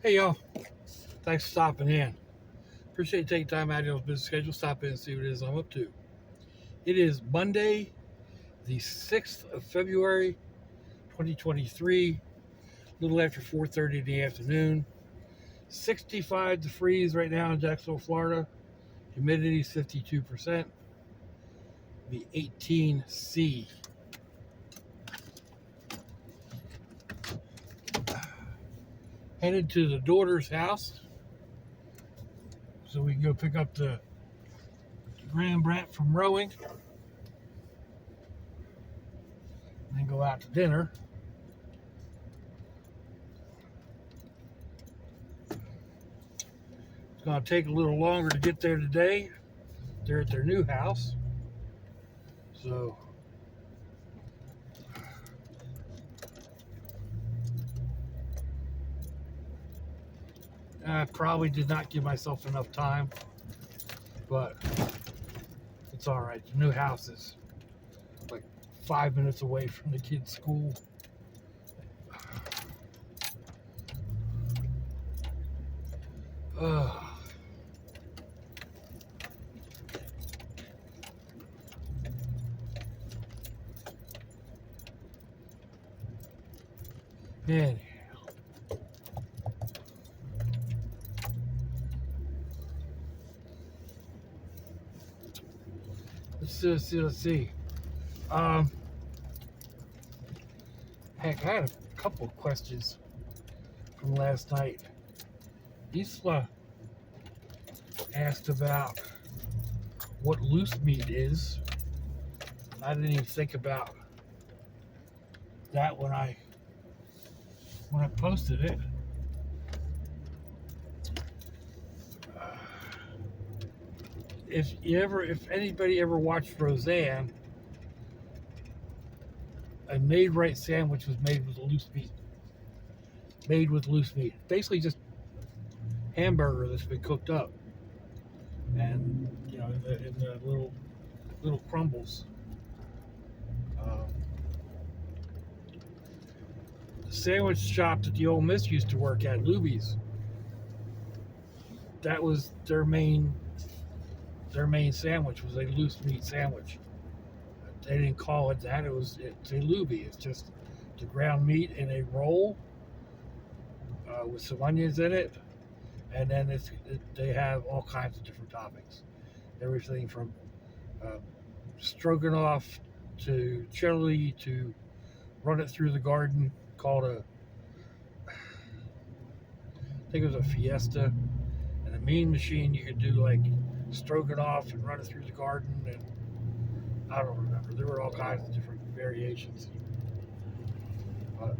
Hey y'all, thanks for stopping in. Appreciate you taking time out of your busy schedule. Stop in and see what it is I'm up to. It is Monday, the 6th of February, 2023, a little after 4:30 in the afternoon. 65 to freeze right now in Jacksonville, Florida. Humidity is 52%. The 18C. Headed to the daughter's house so we can go pick up the grand brat from rowing and then go out to dinner. It's going to take a little longer to get there today. They're at their new house. So I probably did not give myself enough time, but it's all right. The new house is like 5 minutes away from the kids' school. Man, let's see. Heck, I had a couple of questions from last night. Isla asked about what loose meat is. I didn't even think about that when I posted it. If anybody ever watched Roseanne, a made right sandwich was made with loose meat. Basically just hamburger that's been cooked up. And in the little crumbles. The sandwich shop that the old miss used to work at, Luby's, that was their main sandwich was a loose meat sandwich. They didn't call it that. It's a Luby. It's just the ground meat in a roll with some onions in it, and then they have all kinds of different toppings. Everything from stroganoff to chili to run it through the garden, called I think it was a Fiesta. And a mean machine, you could do like stroganoff and run it through the garden, and I don't remember. There were all kinds of different variations. But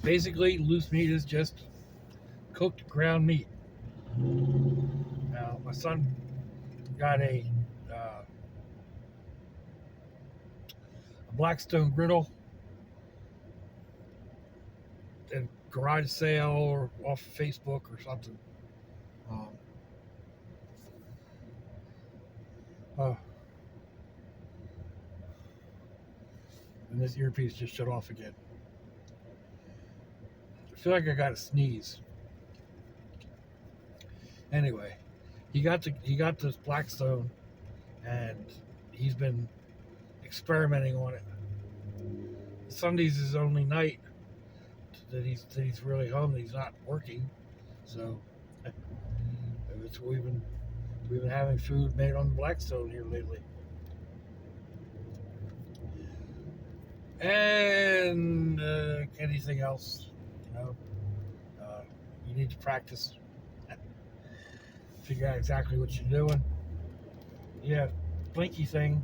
basically, loose meat is just cooked ground meat. Now, my son got a Blackstone griddle at garage sale or off Facebook or something. And this earpiece just shut off again. I feel like I got to sneeze. Anyway, he got this Blackstone, and he's been experimenting on it. Sundays is his only night that he's really home, that he's not working. So we've been having food made on the Blackstone here lately. And anything else, you need to practice, figure out exactly what you're doing. Yeah, blinky thing,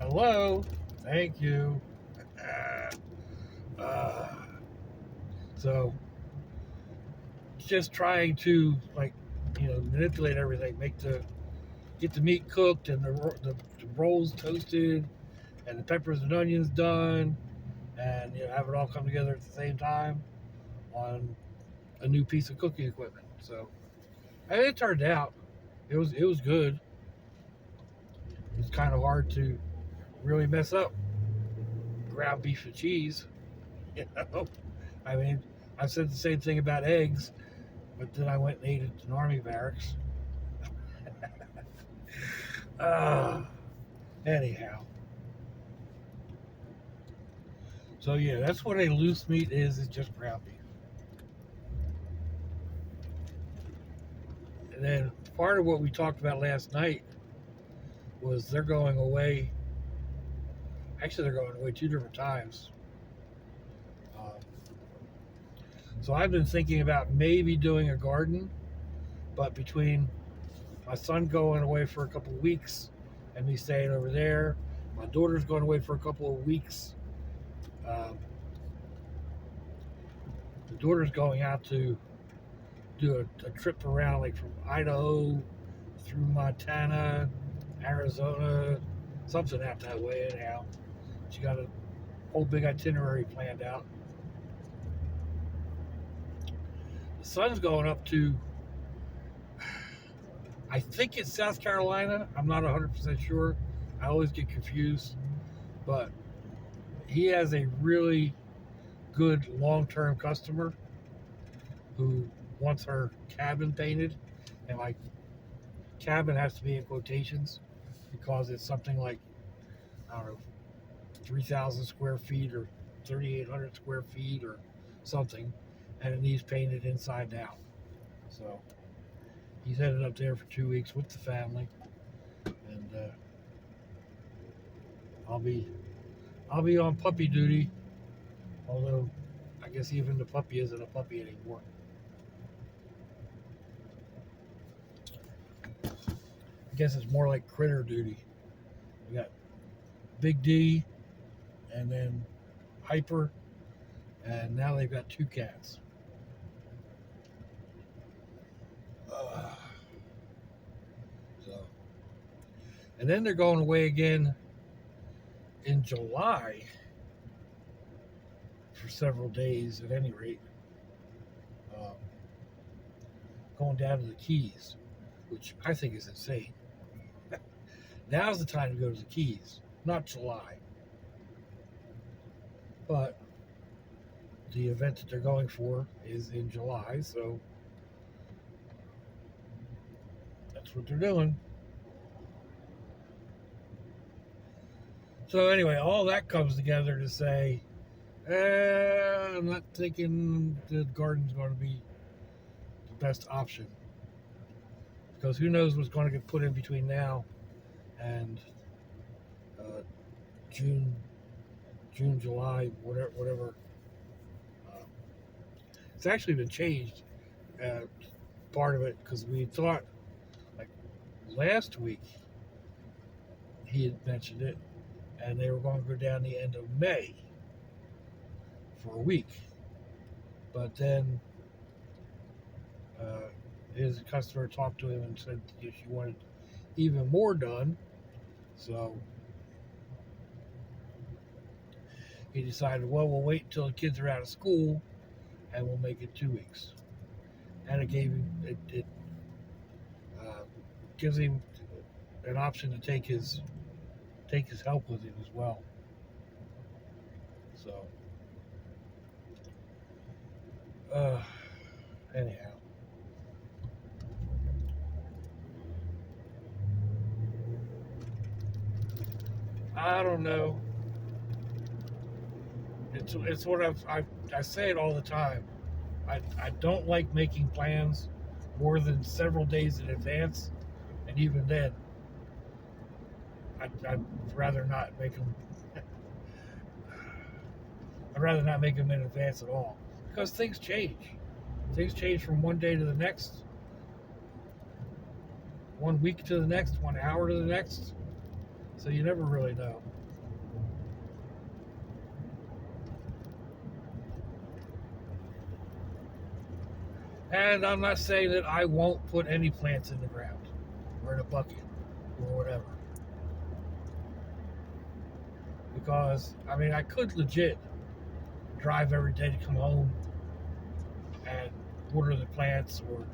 hello, thank you. So just trying to manipulate everything, get the meat cooked and the rolls toasted and the peppers and onions done, and have it all come together at the same time on a new piece of cooking equipment. So it turned out it was good. It's kind of hard to really mess up ground beef and cheese. You know, I mean, I've said the same thing about eggs, but then I went and ate at an army barracks. Anyhow, so yeah, that's what a loose meat is. It's just ground beef. And then part of what we talked about last night was they're going away. Actually, they're going away 2 different times. Um, so I've been thinking about maybe doing a garden, but between my son going away for a couple of weeks and me staying over there, my daughter's going away for a couple of weeks. The daughter's going out to do a trip around, like from Idaho through Montana, Arizona, something out that way. Anyhow, she got a whole big itinerary planned out. The son's going up to, I think it's South Carolina. I'm not 100% sure. I always get confused. But he has a really good long-term customer who wants her cabin painted. And my cabin has to be in quotations because it's something like, I don't know, 3,000 square feet or 3,800 square feet or something. And it needs painted inside and out. So he's headed up there for 2 weeks with the family, and I'll be on puppy duty. Although I guess even the puppy isn't a puppy anymore. I guess it's more like critter duty. We got Big D, and then Hyper, and now they've got 2 cats. And then they're going away again in July for several days at any rate. Going down to the Keys, which I think is insane. Now's the time to go to the Keys, not July. But the event that they're going for is in July, so that's what they're doing. So anyway, all that comes together to say, I'm not thinking the garden's going to be the best option, because who knows what's going to get put in between now and June, July, whatever. It's actually been changed, part of it, because we thought, like last week, he had mentioned it, and they were going to go down the end of May for a week. But then his customer talked to him and said she wanted even more done. So he decided, well, we'll wait until the kids are out of school and we'll make it 2 weeks. And it gave him, it gives him an option to take his help with him as well. So anyhow, I don't know. It's what I say it all the time. I don't like making plans more than several days in advance, and even then, I'd rather not make them. I'd rather not make them in advance at all, because things change. Things change from one day to the next, 1 week to the next, 1 hour to the next. So you never really know. And I'm not saying that I won't put any plants in the ground or in a bucket or whatever. Because, I mean, I could legit drive every day to come home and water the plants or,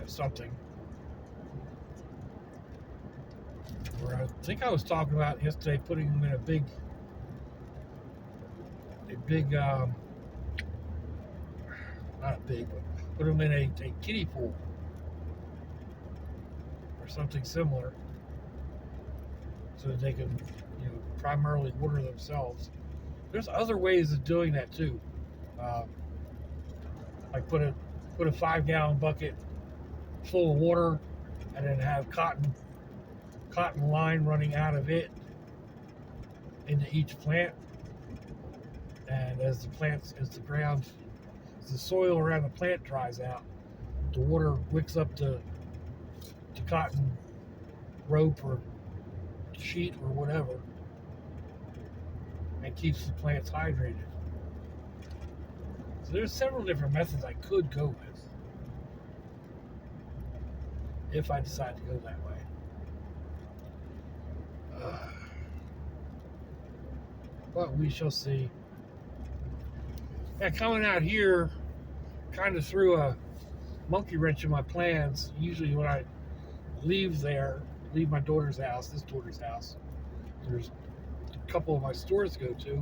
something. Or I think I was talking about yesterday putting them in a big big, not a big, but put them in a kiddie pool or something similar, so that they can, primarily water themselves. There's other ways of doing that too. Like put a 5-gallon bucket full of water, and then have cotton line running out of it into each plant. And as the soil around the plant dries out, the water wicks up the cotton rope or sheet or whatever, and keeps the plants hydrated. So there's several different methods I could go with if I decide to go that way. But we shall see. Yeah, coming out here kind of threw a monkey wrench in my plans. Usually when I leave my daughter's house, there's a couple of my stores to go to,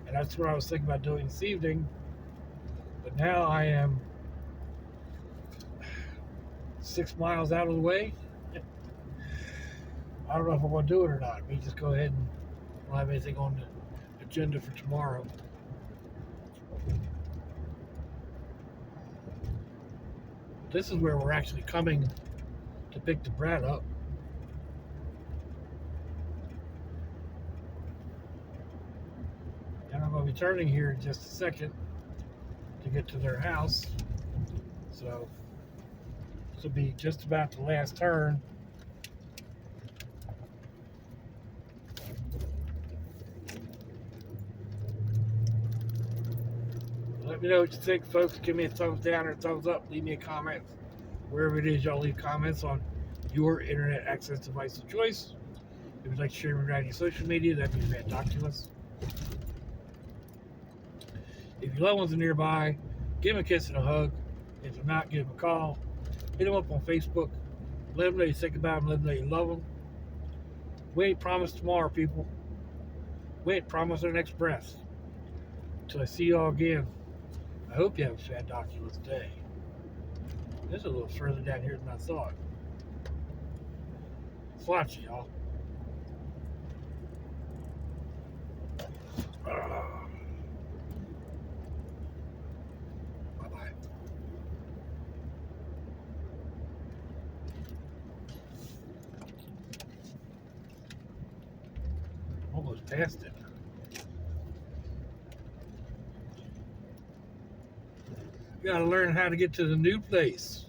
and that's what I was thinking about doing this evening. But now I am 6 miles out of the way. I don't know if I'm going to do it or not. We just go ahead and don't have anything on the agenda for tomorrow. This is where we're actually coming to pick the brat up. And I'm going to be turning here in just a second to get to their house. So this will be just about the last turn. Let me know what you think, folks. Give me a thumbs down or a thumbs up. Leave me a comment. Wherever it is y'all leave comments on your internet access device of choice. If you'd like to share me around your social media, that'd be fantastic. If your loved ones are nearby, give them a kiss and a hug. If they're not, give them a call. Hit them up on Facebook. Let them know you think about them. Let them know you love them. We ain't promised tomorrow, people. We ain't promised our next breath. Until I see y'all again, I hope you have a fantastic day. This is a little further down here than I thought. Watch it, y'all. Bye-bye. Almost past it. You gotta learn how to get to the new place.